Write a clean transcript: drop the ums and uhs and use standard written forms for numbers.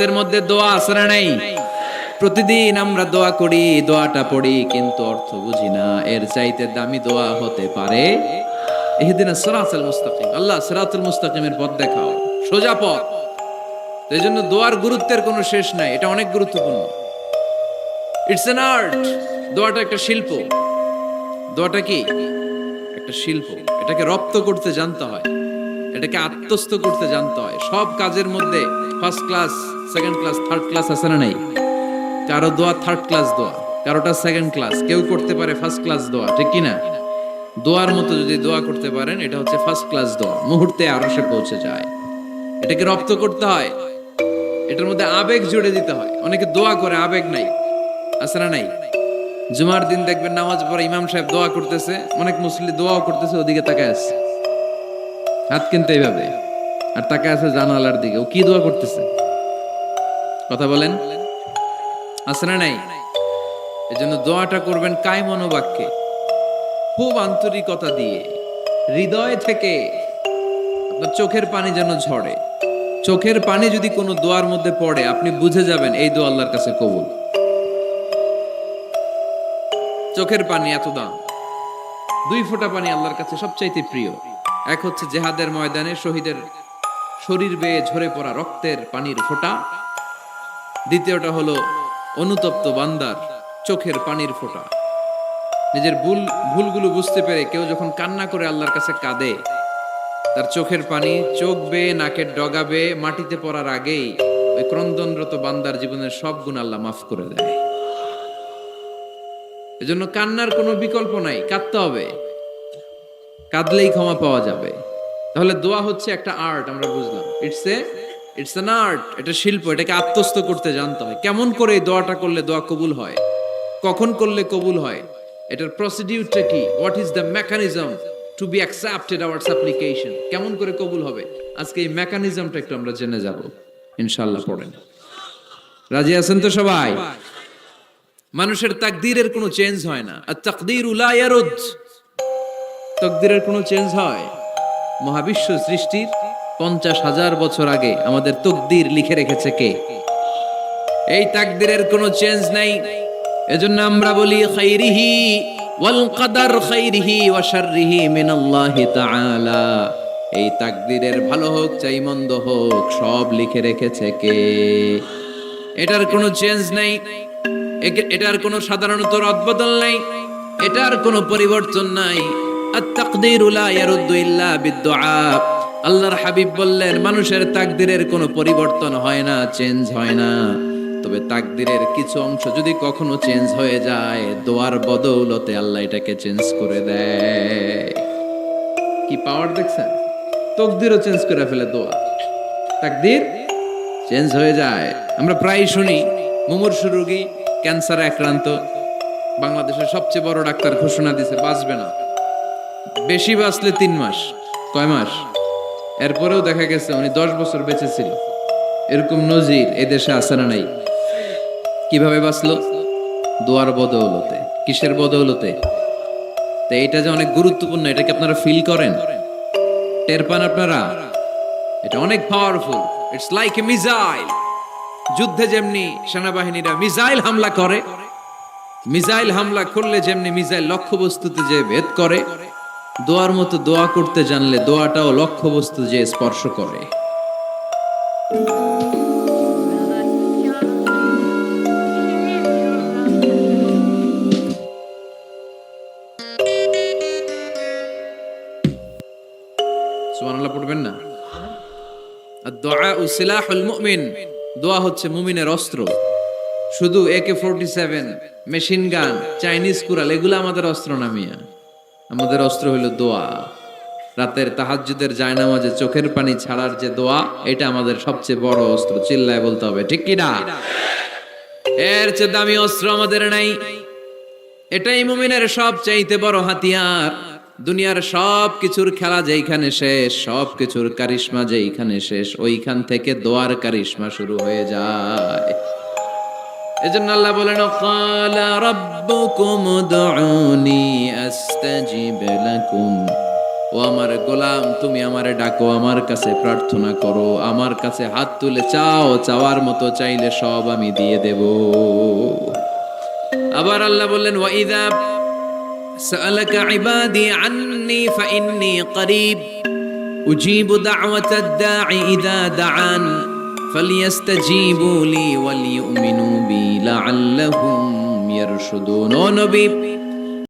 এর মধ্যে দোয়া আছে না নাই? প্রতিদিন আমরা দোয়া করি, দোয়াটা পড়ি, কিন্তু অর্থ বুঝি না। এর চাইতে দামি দোয়া হতে পারে? ইহদিনাস সিরাতাল মুস্তাকিম, আল্লাহ সিরাতুল মুস্তাকিমের পথ দেখাও, সোজা পথ। এই জন্য দোয়ার গুরুত্বের কোনো শেষ নাই, এটা অনেক গুরুত্বপূর্ণ। It's an art. দোয়াটা একটা শিল্প। দোয়াটা কি? একটা শিল্প। এটাকে রপ্ত করতে জানতে হয়, এটাকে আত্মস্থ করতে জানতে হয়। সব কাজের মধ্যে first class, second class, third class আছে না নাই? কারো দোয়া থার্ড ক্লাস দোয়া, কারোটা সেকেন্ড ক্লাস, কেউ করতে পারে ফার্স্ট ক্লাস দোয়া, ঠিক কি না? দোয়ার মতো যদি দোয়া করতে পারেন, এটা হচ্ছে ফার্স্ট ক্লাস দোয়া, মুহূর্তে আরশে পৌঁছে যায়। এটাকে রপ্ত করতে হয়, এটার মধ্যে আবেগ জুড়ে দিতে হয়। অনেকে দোয়া করে আবেগ নাই, আছে না নাই? জুমার দিন দেখবেন নামাজ পড়ে ইমাম সাহেব দোয়া করতেছে, অনেক মুসলিম দোয়াও করতেছে, ওদিকে তাকায় আছে, হাত কিন্তু এইভাবে, আর তাকায় আছে জানালার দিকে। ও কি দোয়া করতেছে? কথা বলেন, আছে না নাই? এজন্য দোয়াটা করবেন কায় মনোবাক্যে, খুব আন্তরিকতা দিয়ে, হৃদয় থেকে। আপনার চোখের পানি যেন ঝরে। চোখের পানি যদি কোনো দোয়ার মধ্যে পড়ে, আপনি বুঝে যাবেন এই দোয়া আল্লাহর কাছে কবুল। চোখের পানি এত দাম। 2 ফোঁটা পানি আল্লাহর কাছে সবচাইতে প্রিয়। এক হচ্ছে জেহাদের ময়দানে শহীদের শরীর বেয়ে ঝরে পড়া রক্তের পানির ফোঁটা। দ্বিতীয়টা হলো অনুতপ্ত বান্দার চোখের পানির ফোঁটা। নিজের ভুলগুলো বুঝতে পেরে কেউ যখন কান্না করে আল্লাহর কাছে কাঁদে, তার চোখের পানি চোখ বেয়ে নাকের ডগা বেয়ে মাটিতে পড়ার আগেই ওই ক্রন্দনরত বান্দার জীবনের সব গুণ আল্লাহ মাফ করে দেয়। এজন্য কান্নার কোনো বিকল্প নাই, কাঁদতে হবে। কাঁদলেই ক্ষমা পাওয়া যাবে। তাহলে দোয়া হচ্ছে একটা আর্ট, আমরা বুঝলাম। ইটস অ্যান আর্ট, এটা শিল্প। এটাকে আত্মস্থ করতে জানতে হয়। কেমন করে এই দোয়াটা করলে দোয়া কবুল হয়, কখন করলে কবুল হয়, এটার প্রসিডিউরটা কি, what is the mechanism two be accepted hour সাপ্লিকেশন, কেমন করে কবুল হবে, আজকে এই মেকানিজমটা একটু আমরা জেনে যাব ইনশাআল্লাহ। পড়েন, রাজি আছেন তো সবাই? মানুষের তাকদীরের কোনো চেঞ্জ হয় না। আর তাকদীরু লা ইয়ারুদ, তাকদীরের কোনো চেঞ্জ হয়? মহাবিশ্ব সৃষ্টির 50,000 বছর আগে আমাদের তাকদীর লিখে রেখেছে কে? এই তাকদীরের কোনো চেঞ্জ নাই। এজন্য আমরা বলি খাইরিহি ওয়াল কদর, খাইরিহি ওয়া শাররিহি মিনাল্লাহি তাআলা। এই তাকদীরের ভালো হোক চাই মন্দ হোক, সব লিখে রেখেছে কে? এটার কোনো চেঞ্জ নাই, এটার কোনো সাধারণত রদবদল নাই, এটার কোনো পরিবর্তন নাই। আত-তাকদীরু লা ইয়ারুদ্দু ইল্লা বিদ-দুআ। আল্লাহর হাবিব বললেন, মানুষের তাকদীরের কোনো পরিবর্তন হয় না, চেঞ্জ হয় না। তবে তাকদীরের কিছু অংশ যদি কখনো চেঞ্জ হয়ে যায়, দোয়ার বদৌলতে আল্লাহ এটাকে চেঞ্জ করে দেয়। কি পাওয়ার দেখছেন? তাকদীরও চেঞ্জ করে ফেলে দোয়া, তাকদীর চেঞ্জ হয়ে যায়। আমরা প্রায় শুনি মুমূর্ষু রোগী, ক্যান্সারে আক্রান্ত, বাংলাদেশের সবচেয়ে বড় ডাক্তার ঘোষণা দিয়েছে বাঁচবে না, বেশি বাঁচলে 3 মাস। কয় মাস? এরপরেও দেখা গেছে উনি 10 বছর বেঁচে ছিল। এরকম নজির এই দেশে আছে না নাই? কিভাবে বাঁচলো? দোয়ার বদৌলতে। কিসের বদৌলতে? তো এটা যে অনেক গুরুত্বপূর্ণ, এটা কি আপনারা ফিল করেন, টের পান আপনারা? এটা অনেক powerful. It's like a missile. যুদ্ধে যেমনি সেনাবাহিনীরা মিসাইল হামলা করে, মিসাইল হামলা করলে যেমনি মিসাইল লক্ষ্যবস্তুতে যে ভেদ করে, দোয়ার মতো দোয়া করতে জানলে দোয়াটাও লক্ষ্যবস্তু যে স্পর্শ করে। সুবহানাল্লাহ পড়বেন না? আদ-দুআউ সিলাহুল মুমিন। দোয়া হচ্ছে মুমিনের অস্ত্র। শুধু AK-47, machine gun, Chinese Corel এগুলো আমাদের অস্ত্র না মিয়া। আমাদের অস্ত্র হলো দোয়া। রাতের তাহাজ্জুদের জায়নামাজে চোখের পানি ছাড়ার যে দোয়া, এটা আমাদের সবচেয়ে বড় অস্ত্র। চিল্লায় বলতে হবে, ঠিক কি না? এর চেয়ে দামি অস্ত্র আমাদের নাই। এটাই মুমিনের সবচাইতে বড় হাতিয়ার। দুনিয়ার সব কিছুর খেলা যেইখানে শেষ, সব কিছুর কারিশমা যেইখানে শেষ, ওইখান থেকে দোয়ার কারিশমা শুরু হয়ে যায়। এজন্য আল্লাহ বলেন, ক্বালা রাব্বুকুম উদউনি আস্তাজিব লাকুম ও আমার গোলাম, তুমি আমারে ডাকো, আমার কাছে প্রার্থনা করো, আমার কাছে হাত তুলে চাও, চাওয়ার মতো চাইলে সব আমি দিয়ে দেব। আবার আল্লাহ বললেন, ওয়াইদা সাআলাকা ইবাদি আন্নি ফাইন্নী করিব উজিবু দাওয়াতাদ দাঈ ইযা দাআন ফালিয়াস্তাজিবু লি ওয়ালিউমিনু বি লাআল্লাহুম ইয়ারশুদুন। ও নবী,